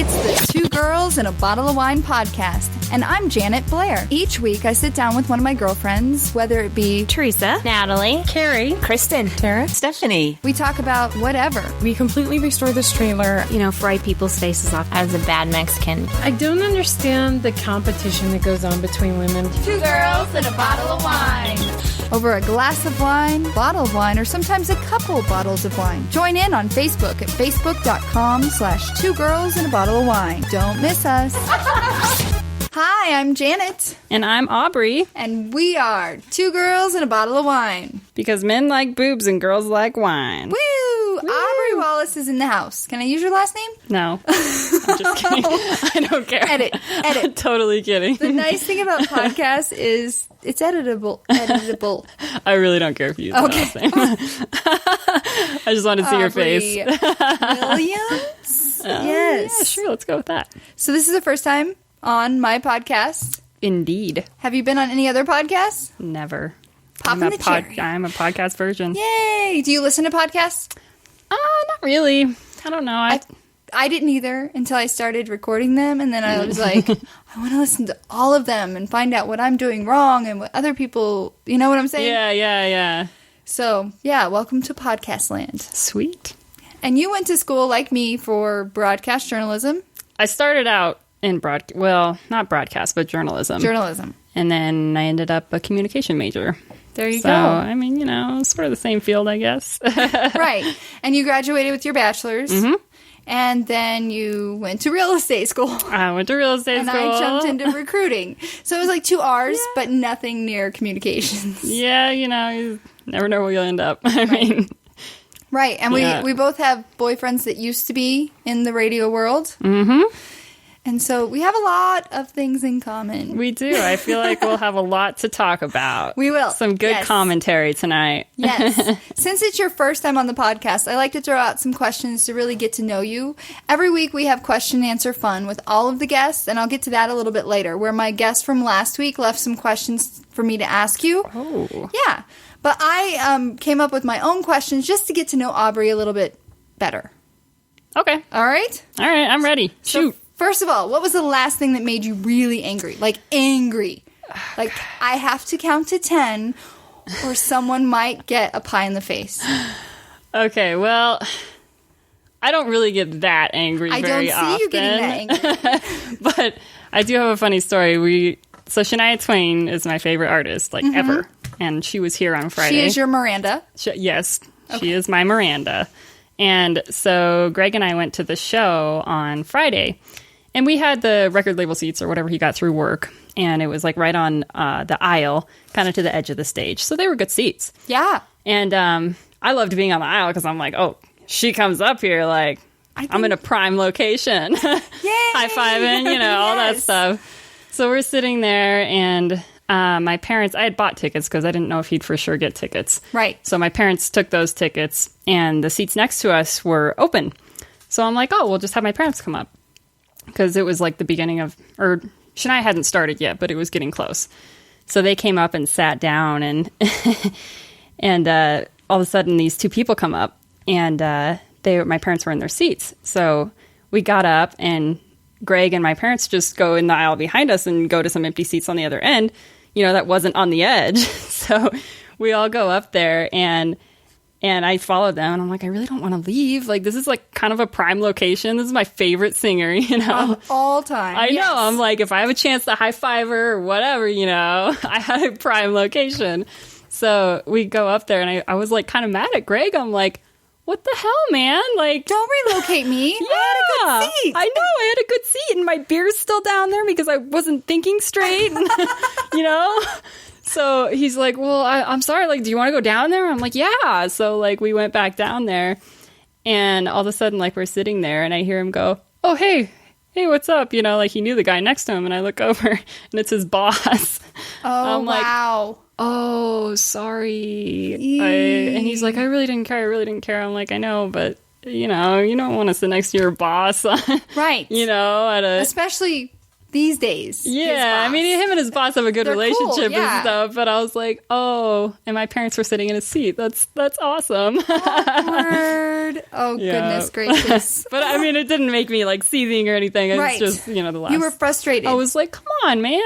It's the Two Girls and a Bottle of Wine podcast, and I'm Janet Blair. Each week, I sit down with one of my girlfriends, whether it be Teresa, Natalie, Carrie, Kristen, Tara, Stephanie. We talk about whatever. We completely restore this trailer. Fry people's faces off as a bad Mexican. I don't understand the competition that goes on between women. Two girls and a bottle of wine. Over a glass of wine, bottle of wine, or sometimes a couple bottles of wine. Join in on Facebook at facebook.com/2girlsandabottle-of-wine. Don't miss us. Hi, I'm Janet. And I'm Aubrey. And we are Two Girls and a Bottle of Wine. Because men like boobs and girls like wine. Woo! Aubrey Wallace is in the house. Can I use your last name? No. I'm just kidding. I don't care. Edit. I'm totally kidding. The nice thing about podcasts is it's editable. I really don't care if you use my last name. I just wanted to see your face. Williams? Yes. Yeah, sure. Let's go with that. So this is the first time on my podcast. Indeed. Have you been on any other podcasts? Never. I'm a podcast virgin. Yay! Do you listen to podcasts? Not really. I don't know. I didn't either until I started recording them, and then I was like, I want to listen to all of them and find out what I'm doing wrong and what other people, you know what I'm saying? Yeah. So, yeah, welcome to Podcast Land. Sweet. And you went to school, like me, for broadcast journalism. I started out in not broadcast, but journalism. And then I ended up a communication major. There you go. I mean, sort of the same field, I guess. Right. And you graduated with your bachelor's. Mm-hmm. And then you went to real estate school. I went to real estate school. And I jumped into recruiting. So it was like 2 R's, but nothing near communications. Yeah, you never know where you'll end up. I mean. Right. And we both have boyfriends that used to be in the radio world. Mm-hmm. And so we have a lot of things in common. We do. I feel like we'll have a lot to talk about. We will. Some good commentary tonight. Yes. Since it's your first time on the podcast, I like to throw out some questions to really get to know you. Every week we have question and answer fun with all of the guests, and I'll get to that a little bit later, where my guest from last week left some questions for me to ask you. Oh. Yeah. But I came up with my own questions just to get to know Aubrey a little bit better. Okay. All right? All right. I'm ready. Shoot. So, first of all, what was the last thing that made you really angry? Like, angry. Like, I have to count to 10 or someone might get a pie in the face. Okay, well, I don't really get that angry very often. I don't see you getting that angry. But I do have a funny story. So Shania Twain is my favorite artist, ever. And she was here on Friday. She is your Miranda? Yes, okay. She is my Miranda. And so Greg and I went to the show on Friday. And we had the record label seats or whatever he got through work. And it was right on the aisle, kind of to the edge of the stage. So they were good seats. Yeah. And I loved being on the aisle because I'm like, oh, she comes up here I'm in a prime location. Yay! High-fiving, all that stuff. So we're sitting there and my parents, I had bought tickets because I didn't know if he'd for sure get tickets. Right. So my parents took those tickets and the seats next to us were open. So I'm like, oh, we'll just have my parents come up. Because it was the beginning of, or Shania hadn't started yet, but it was getting close. So they came up and sat down, and and all of a sudden these 2 people come up, and my parents were in their seats. So we got up, and Greg and my parents just go in the aisle behind us and go to some empty seats on the other end. That wasn't on the edge. So we all go up there, and I followed them, and I'm like, I really don't want to leave. This is kind of a prime location. This is my favorite singer, Of all time. I know. I'm like, if I have a chance to high five her or whatever, I had a prime location. So we go up there, and I was kind of mad at Greg. I'm like, what the hell, man? Don't relocate me. Yeah, I had a good seat. I know. I had a good seat, and my beer's still down there because I wasn't thinking straight, So he's like, well, I'm sorry, do you want to go down there? I'm like, yeah. So, we went back down there, and all of a sudden, we're sitting there, and I hear him go, oh, hey, what's up? He knew the guy next to him, and I look over, and it's his boss. Oh, I'm like, wow. Oh, sorry. And he's like, I really didn't care. I'm like, I know, but, you don't want to sit next to your boss. Right. At a... Especially these days. his Yeah, I boss. meim and his boss have a good They're cool, relationship yeah. and stuff, but I was like, oh, and my parents were sitting in his seat. That's awesome. Awkward. Oh, Yeah. goodness gracious. But I mean, it didn't make me like seething or anything. It's Right. just, the last. You were frustrated. I was like, come on, man.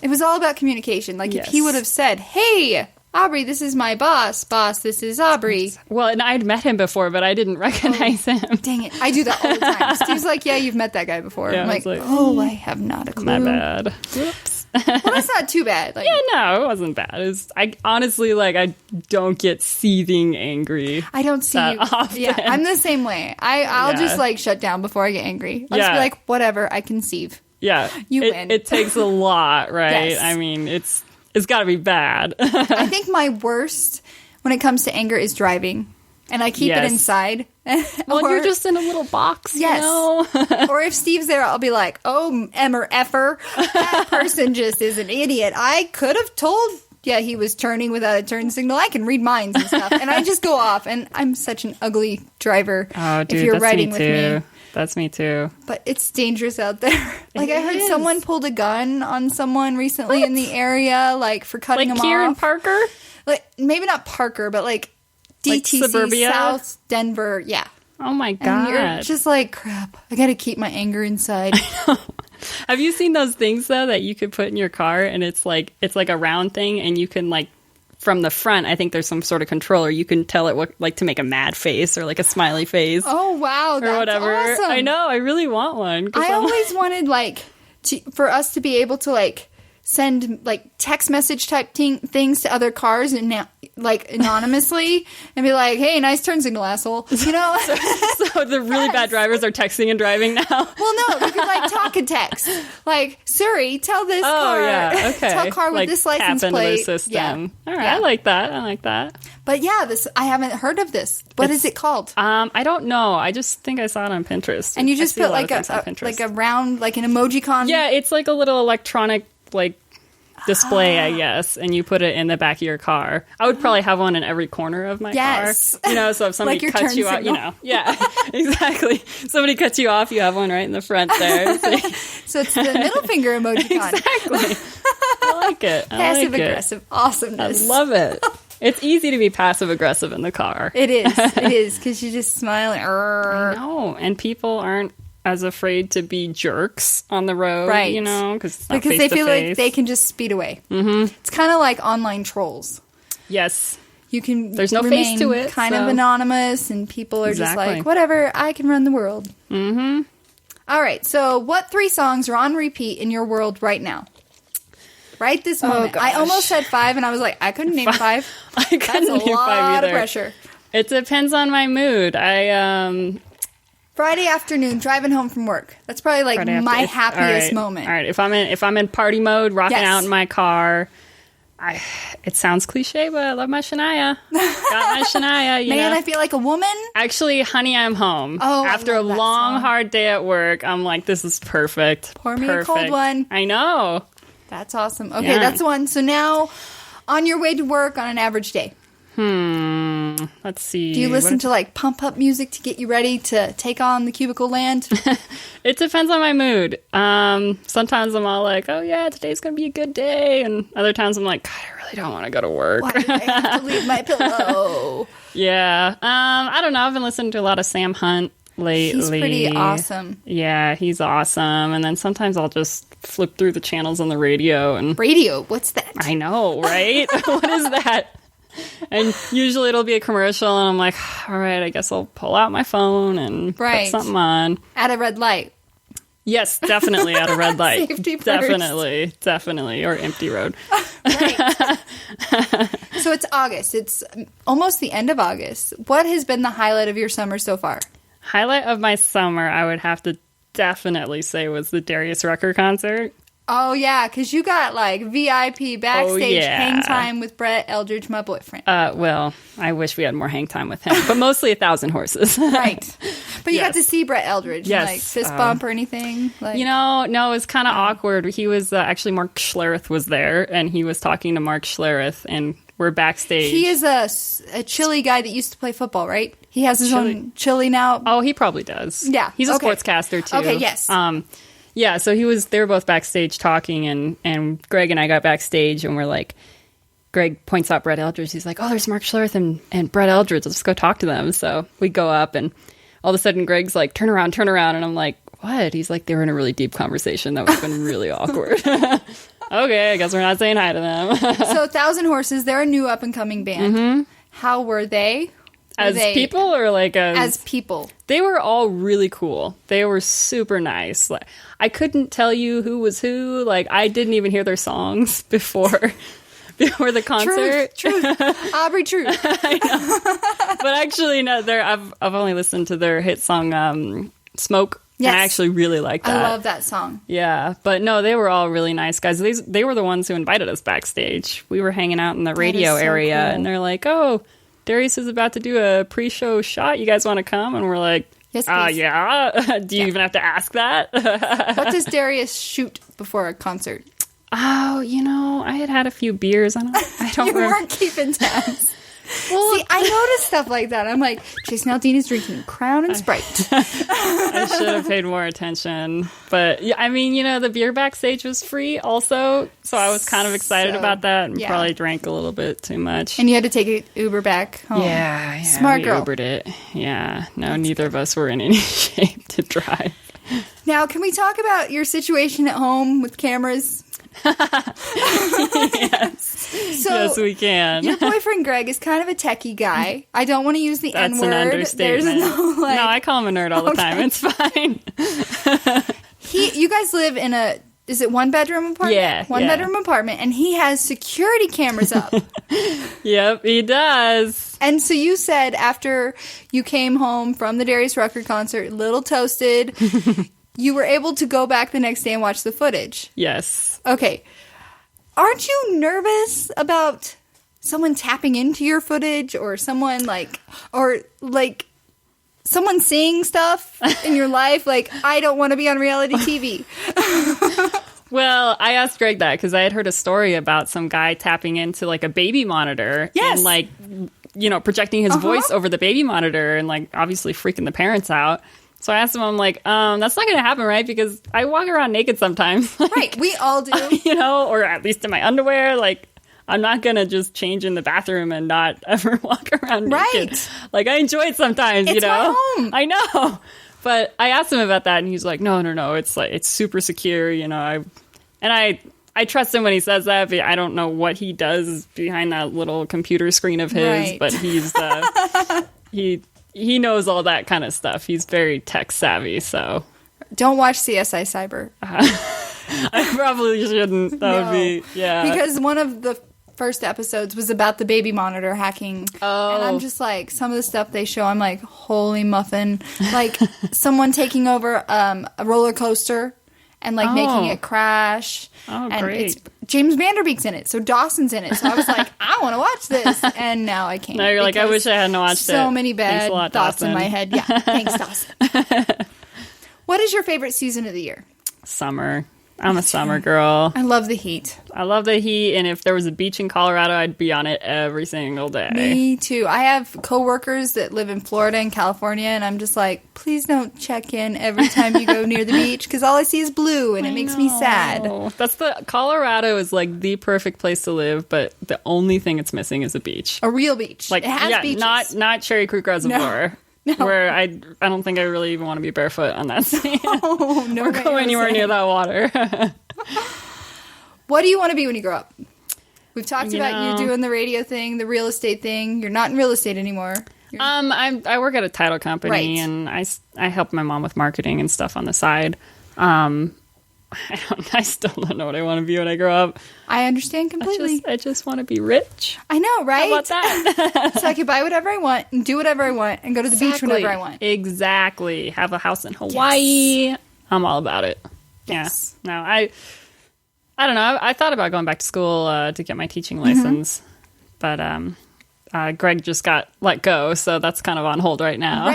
It was all about communication. Like, if he Yes. would have said, hey, Aubrey, this is my boss. Boss, this is Aubrey. Well, and I'd met him before, but I didn't recognize him. Dang it. I do that all the time. Steve's like, yeah, you've met that guy before. Yeah, I'm I like, was like, oh, I have not a clue. My bad. Whoops. Well, that's not too bad. Like, Yeah, no, it wasn't bad. I honestly, I don't get seething angry. I don't see that you. often. Yeah, I'm the same way. I'll Yeah. just shut down before I get angry. I'll just be Yeah. like, whatever, I conceive. Yeah. You it, win. It takes a lot, right? Yes. I mean, it's got to be bad. I think my worst when it comes to anger is driving. And I keep it Yes. inside. Well, Or- you're just in a little box, Yes. Or if Steve's there, I'll be like, oh, Emmer effer, that person just is an idiot. I could have told, he was turning without a turn signal. I can read minds and stuff. And I just go off. And I'm such an ugly driver Oh, dude, if you're that's riding me with too. me. That's me too. But it's dangerous out there. I heard is. someone pulled a gun on someone recently in the area, for cutting Like them Kieran off. Parker? Maybe not Parker, but DTC, suburbia? South Denver. Yeah. Oh my And god. you're just like, crap, I gotta keep my anger inside. Have you seen those things though that you could put in your car and it's like a round thing and you can from the front, I think there's some sort of controller. You can tell it what to make a mad face or a smiley face Oh, wow, that's or whatever. awesome. I know, I really want one. 'Cause I I'm always wanted, for us to be able to, send, text message type things to other cars and now, anonymously and be like, hey, nice turn signal, asshole. You know? so the really bad drivers are texting and driving now. Well, no, we could talk and text. Siri, tell this Oh car. yeah, okay. Tell car with this license tap into plate. their system. Yeah. All right, Yeah. I like that. But yeah, I haven't heard of this. What is it called? I don't know. I just think I saw it on Pinterest. And you I just see put lot of things on Pinterest. a round, an emojicon. Yeah, it's like a little electronic display, I guess, and you put it in the back of your car. I would probably have one in every corner of my Yes. car. So if somebody Like your cuts turn you signal. off, yeah, exactly. Somebody cuts you off, you have one right in the front there. So it's the middle finger emojicon. Exactly. I like it. Passive like it. aggressive I awesomeness. love it. It's easy to be passive aggressive in the car. It is because you just smile and No, and people aren't as afraid to be jerks on the road, Right. because it's not because they feel like face-to-face. they can just speed away. Mm-hmm. It's kind of like online trolls. Yes. You can There's no remain face to it, kind of so- anonymous, and people are just Exactly. like, whatever, I can run the world. Mm-hmm. All right, so what 3 songs are on repeat in your world right now? Right this moment. I gosh. almost said 5, and I was like, I couldn't name 5. I couldn't That's a name lot 5 either. of pressure. It depends on my mood. Friday afternoon, driving home from work. That's probably Friday after- my if- happiest all right, moment. All right, if I'm in party mode, rocking Yes. out in my car, it sounds cliche, but I love my Shania. Got my Shania. You Man, know? I feel like a woman. Actually, Honey, I'm Home. Oh, I After a love that long, song. hard day at work, I'm like, this is perfect. Pour me a cold Perfect. one. I know. That's awesome. Okay, Yeah. that's one. So now, on your way to work on an average day, Let's see. do you listen What- to pump up music to get you ready to take on the cubicle land? It depends on my mood. Sometimes I'm all like, oh yeah, today's going to be a good day. And other times I'm like, God, I really don't want to go to work. Why do I have to leave my pillow? Yeah. I don't know. I've been listening to a lot of Sam Hunt lately. He's pretty awesome. Yeah, he's awesome. And then sometimes I'll just flip through the channels on the radio and Radio, what's that? I know, right? What is that? And usually it'll be a commercial and I'm like, all right, I guess I'll pull out my phone and Right. put something on. At a red light. Yes, definitely at a red light. Safety first. Definitely. Or empty road. Right. So it's August. It's almost the end of August. What has been the highlight of your summer so far? Highlight of my summer, I would have to definitely say was the Darius Rucker concert. Oh, yeah, because you got VIP backstage yeah. hang time with Brett Eldridge, my boyfriend. Well, I wish we had more hang time with him, but mostly 1,000 horses. Right. But you got Yes. to see Brett Eldridge. Yes. Fist bump or anything? No, it was kind of awkward. He was actually Mark Schlereth was there, and he was talking to Mark Schlereth, and we're backstage. He is a Chile guy that used to play football, right? He has his own Chile now. Oh, he probably does. Yeah, he's a okay. sportscaster too. Okay, yes. Yeah, so they were both backstage talking, and Greg and I got backstage, and we're like, Greg points out Brett Eldridge. He's like, oh, there's Mark Schlereth and Brett Eldridge. Let's go talk to them. So we go up, and all of a sudden Greg's like, turn around. And I'm like, what? He's like, they were in a really deep conversation that would have been really awkward. Okay, I guess we're not saying hi to them. So 1,000 Horses, they're a new up-and-coming band. Mm-hmm. How were they? As people or like as people? They were all really cool. They were super nice. Like, I couldn't tell you who was who. Like, I didn't even hear their songs before the concert. Truth. Aubrey Truth. I know. But actually, no. I've only listened to their hit song, "Smoke." Yes. And I actually really like that. I love that song. Yeah, but no, they were all really nice guys. They were the ones who invited us backstage. We were hanging out in the radio area, cool. And they're like, "Oh, Darius is about to do a pre-show shot. You guys want to come?" And we're like, yes, please. Yeah. Do you even have to ask that? What does Darius shoot before a concert? Oh, I had a few beers. I don't You remember. weren't keeping tabs. Well, see, I noticed stuff like that. I'm like, Jason Aldean is drinking Crown and Sprite. I should have paid more attention. But, yeah, I mean, the beer backstage was free also. So I was kind of excited about that and probably drank a little bit too much. And you had to take an Uber back home. Yeah. Smart girl. Ubered it. Yeah. No, neither of us were in any shape to drive. Now, can we talk about your situation at home with cameras? Yes. So, yes, we can. Your boyfriend Greg is kind of a techie guy. I don't want to use the N-word. That's an understatement. There's no, I call him a nerd all the time. It's fine. You guys live in is it one-bedroom apartment? Yeah. One-bedroom apartment, and he has security cameras up. Yep, he does. And so you said after you came home from the Darius Rucker concert, a little toasted, you were able to go back the next day and watch the footage. Yes. Okay. Aren't you nervous about someone tapping into your footage or someone someone seeing stuff in your life? Like, I don't want to be on reality TV. Well, I asked Greg that because I had heard a story about some guy tapping into like a baby monitor and projecting his voice over the baby monitor and like obviously freaking the parents out. So I asked him, I'm like, that's not going to happen, right? Because I walk around naked sometimes. Right, we all do. Or at least in my underwear. Like, I'm not going to just change in the bathroom and not ever walk around naked. Right. Like, I enjoy it sometimes, it's my home. I know. But I asked him about that, and he's like, no. It's like, it's super secure, I trust him when he says that, but I don't know what he does behind that little computer screen of his. Right. But he's, he knows all that kind of stuff. He's very tech savvy, so. Don't watch CSI Cyber. I probably shouldn't. That would be, yeah. Because one of the first episodes was about the baby monitor hacking. Oh. And I'm just like, some of the stuff they show, I'm like, holy muffin. Like, someone taking over a roller coaster and, like, making it crash. Oh, and great. It's James Vanderbeek's in it, so Dawson's in it. So I was like, I want to watch this. And now I can't. Now you're like, I wish I hadn't watched it. So many bad lot, thoughts Dawson. in my head. Yeah, thanks, Dawson. What is your favorite season of the year? Summer. I'm a summer girl. I love the heat. I love the heat, and if there was a beach in Colorado, I'd be on it every single day. Me too. I have coworkers that live in Florida and California, and I'm just like, please don't check in every time you go near the beach, because all I see is blue, and it makes me sad. Colorado is like the perfect place to live, but the only thing it's missing is a beach. A real beach. Like, it has beaches. not Cherry Creek Reservoir. No. Where I don't think I really even want to be barefoot on that sand. Oh, no. Or go anywhere near that water. What do you want to be when you grow up? We've talked about you doing the radio thing, the real estate thing. You're not in real estate anymore. I work at a title company, right. And I help my mom with marketing and stuff on the side. I still don't know what I want to be when I grow up. I understand completely. I just want to be rich. I know, right? How about that? So I can buy whatever I want and do whatever I want and go to the beach whenever I want. Exactly. Have a house in Hawaii. Yes. I'm all about it. Yes. Yeah. No, I don't know. I thought about going back to school to get my teaching license, but Greg just got let go, so that's kind of on hold right now.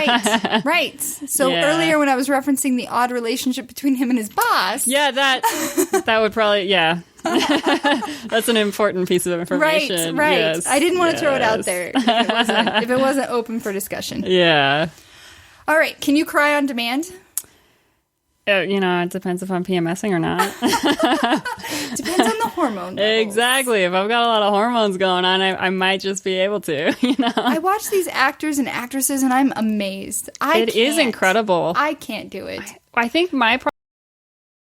Right. So earlier when I was referencing the odd relationship between him and his boss. Yeah, that would probably, that's an important piece of information. Right. Yes. I didn't want to throw it out there if it wasn't open for discussion. Yeah. All right. Can you cry on demand? It depends if I'm PMSing or not. Depends on the hormone levels. Exactly. If I've got a lot of hormones going on, I might just be able to, I watch these actors and actresses and I'm amazed. It is incredible. I can't do it. I think my problem